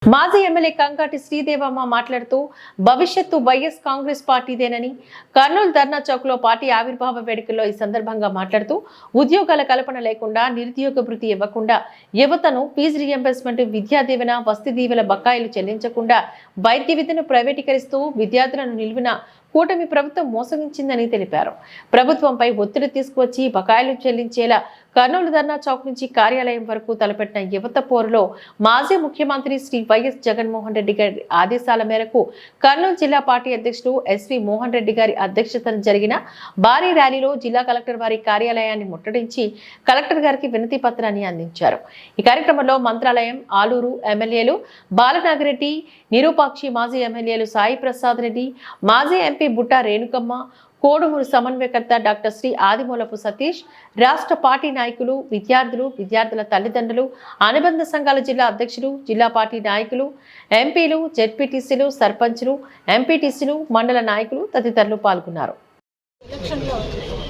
మాజీ ఎమ్మెల్యే కంకాటి శ్రీదేవమ్మ మాట్లాడుతూ భవిష్యత్తు వైఎస్ కాంగ్రెస్ పార్టీదేనని కర్నూలు ధర్నా చౌక్ లో పార్టీ ఆవిర్భావ వేడుకల్లో ఈ సందర్భంగా మాట్లాడుతూ ఉద్యోగాల కల్పన లేకుండా నిరుద్యోగ భృతి ఇవ్వకుండా యువతను ఫీజు రీయింబర్స్మెంట్ విద్యా దీవెన వసతి దీవెన బకాయిలు చెల్లించకుండా వైద్య విద్యను ప్రైవేటీకరిస్తూ విద్యార్థులను నిలువున కూటమి ప్రభుత్వం మోసగించిందని తెలిపారు. ప్రభుత్వంపై ఒత్తిడి తీసుకువచ్చి బకాయిలు చెల్లించేలా కర్నూలు ధర్నా చౌక్ నుంచి కార్యాలయం వరకు తలపెట్టిన యువత పోరులో మాజీ ముఖ్యమంత్రి శ్రీ వైఎస్ జగన్మోహన్ రెడ్డి గారి ఆదేశాల మేరకు కర్నూలు జిల్లా పార్టీ అధ్యక్షుడు ఎస్వి మోహన్ రెడ్డి గారి అధ్యక్షతన జరిగిన భారీ ర్యాలీలో జిల్లా కలెక్టర్ వారి కార్యాలయాన్ని ముట్టడించి కలెక్టర్ గారికి వినతి పత్రాన్ని అందించారు. ఈ కార్యక్రమంలో మంత్రాలయం ఆలూరు ఎమ్మెల్యేలు బాలనాగిరెడ్డి, నిరూపాక్షి, మాజీ ఎమ్మెల్యేలు సాయి ప్రసాద్ రెడ్డి, మాజీ ఎంపీ బుట్టా రేణుకమ్మ, కోడుమూరు సమన్వయకర్త డాక్టర్ శ్రీ ఆదిమూలపు సతీష్, రాష్ట్ర పార్టీ నాయకులు, విద్యార్థులు, విద్యార్థుల తల్లిదండ్రులు, అనుబంధ సంఘాల జిల్లా అధ్యక్షులు, జిల్లా పార్టీ నాయకులు, ఎంపీలు, జెడ్పీటీసీలు, సర్పంచ్లు, ఎంపీటీసీలు, మండల నాయకులు తదితరులు పాల్గొన్నారు.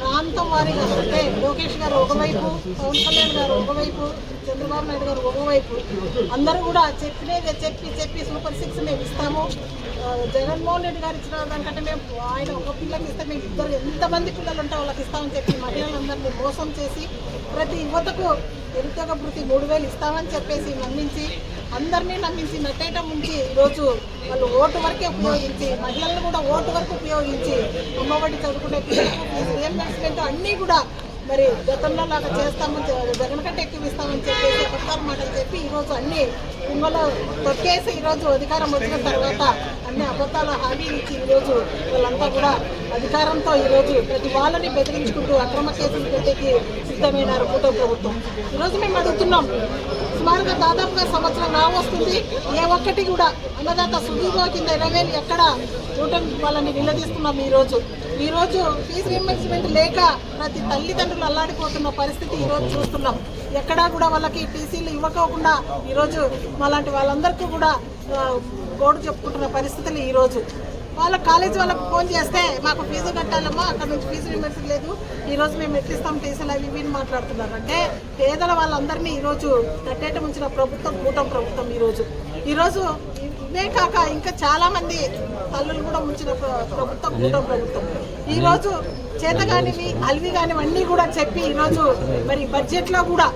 ప్రాంతం వారీగా అంటే లోకేష్ గారు ఒకవైపు, పవన్ కళ్యాణ్ గారు ఒకవైపు, చంద్రబాబు నాయుడు గారు ఒకవైపు, అందరూ కూడా చెప్పి సూపర్ 6 మేము ఇస్తాము, జగన్మోహన్ రెడ్డి గారు ఇచ్చిన దానికంటే మేము ఆయన ఒక పిల్లకి ఇస్తే మేము ఇద్దరు ఎంతమంది పిల్లలు ఉంటే వాళ్ళకి ఇస్తామని చెప్పి మహిళలందరినీ మోసం చేసి ప్రతి యువతకు నిరుద్యోగ భృతి 3000 ఇస్తామని చెప్పేసి నమ్మించి అందరినీ నమ్మించి నట్టేట ముంచి ఈరోజు వాళ్ళు ఓటు వరకే ఉపయోగించి మహిళలను కూడా ఓటు వరకు ఉపయోగించి అమ్మఒడి చదువుకునే పిల్లలకు రీయింబర్స్మెంట్ అన్నీ కూడా మరి గతంలో లాగా చేస్తామని జగన్ కంటే ఎక్కువ ఇస్తామని చెప్పేసి అబద్ధాల మాటలు చెప్పి ఈరోజు అన్ని కుంగలో తొక్కేసి ఈరోజు అధికారం వచ్చిన తర్వాత అన్ని అబద్ధాల హామీ ఇచ్చి ఈరోజు వాళ్ళంతా కూడా అధికారంతో ఈరోజు ప్రతి వాళ్ళని బెదిరించుకుంటూ అక్రమ కేసులు పెట్టేకి సిద్ధమైనారు కూటమి ప్రభుత్వం. ఈరోజు మేము అడుగుతున్నాం, సుమారుగా దాదాపుగా సంవత్సరం రావస్తుంది, ఏ ఒక్కటి కూడా అన్నదాత సుదీర్ఘ కింద 20,000 ఎక్కడ కూటమి వాళ్ళని నిలదీస్తున్నాం. ఈరోజు ఫీజు రీయింబర్స్మెంట్ లేక ప్రతి తల్లిదండ్రులు అల్లాడిపోతున్న పరిస్థితి ఈరోజు చూస్తున్నాం. ఎక్కడా కూడా వాళ్ళకి టీసీలు ఇవ్వకోకుండా ఈరోజు మాలాంటి వాళ్ళందరికీ కూడా గోడు చెప్పుకుంటున్న పరిస్థితులు ఈరోజు. వాళ్ళ కాలేజీ వాళ్ళకు ఫోన్ చేస్తే మాకు ఫీజు కట్టాలమ్మా, అక్కడ నుంచి ఫీజు రీయింబర్స్మెంట్ లేదు, ఈరోజు మేము ఎట్లిస్తాం టీసీలు అవి ఇవి మాట్లాడుతున్నారు. అంటే పేదల వాళ్ళందరినీ ఈరోజు కట్టేట ఉంచిన ప్రభుత్వం కూటమి ప్రభుత్వం. ఈరోజు ఇవే కాక ఇంకా చాలామంది తల్లులు కూడా ఉంచిన ప్రభుత్వం కూటమి ప్రభుత్వం. ఈరోజు చేతగానివి అలివి కానివన్నీ కూడా చెప్పి ఈరోజు మరి బడ్జెట్లో కూడా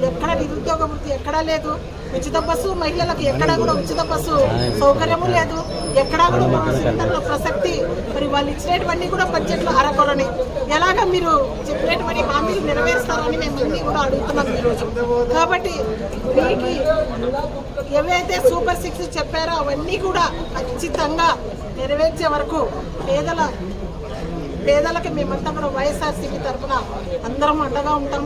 ఎక్కడ నిరుద్యోగ వృత్తి ఎక్కడా లేదు, ఉచిత బస్సు మహిళలకు ఎక్కడా కూడా ఉచిత బస్సు సౌకర్యము లేదు, ఎక్కడా కూడా సిలిండర్ల ప్రసక్తి మరి వాళ్ళు ఇచ్చినటువన్నీ కూడా బడ్జెట్లో అరకొరని ఎలాగ మీరు చెప్పినటువంటి హామీలు నెరవేరుస్తారని మేము అన్నీ కూడా అడుగుతున్నాం ఈరోజు. కాబట్టి వీటికి ఏవైతే సూపర్ 6 చెప్పారో అవన్నీ కూడా ఖచ్చితంగా నెరవేర్చే వరకు పేదలకి మేమంతా కూడా వైఎస్ఆర్సీపీ తరఫున అందరం అండగా ఉంటాం.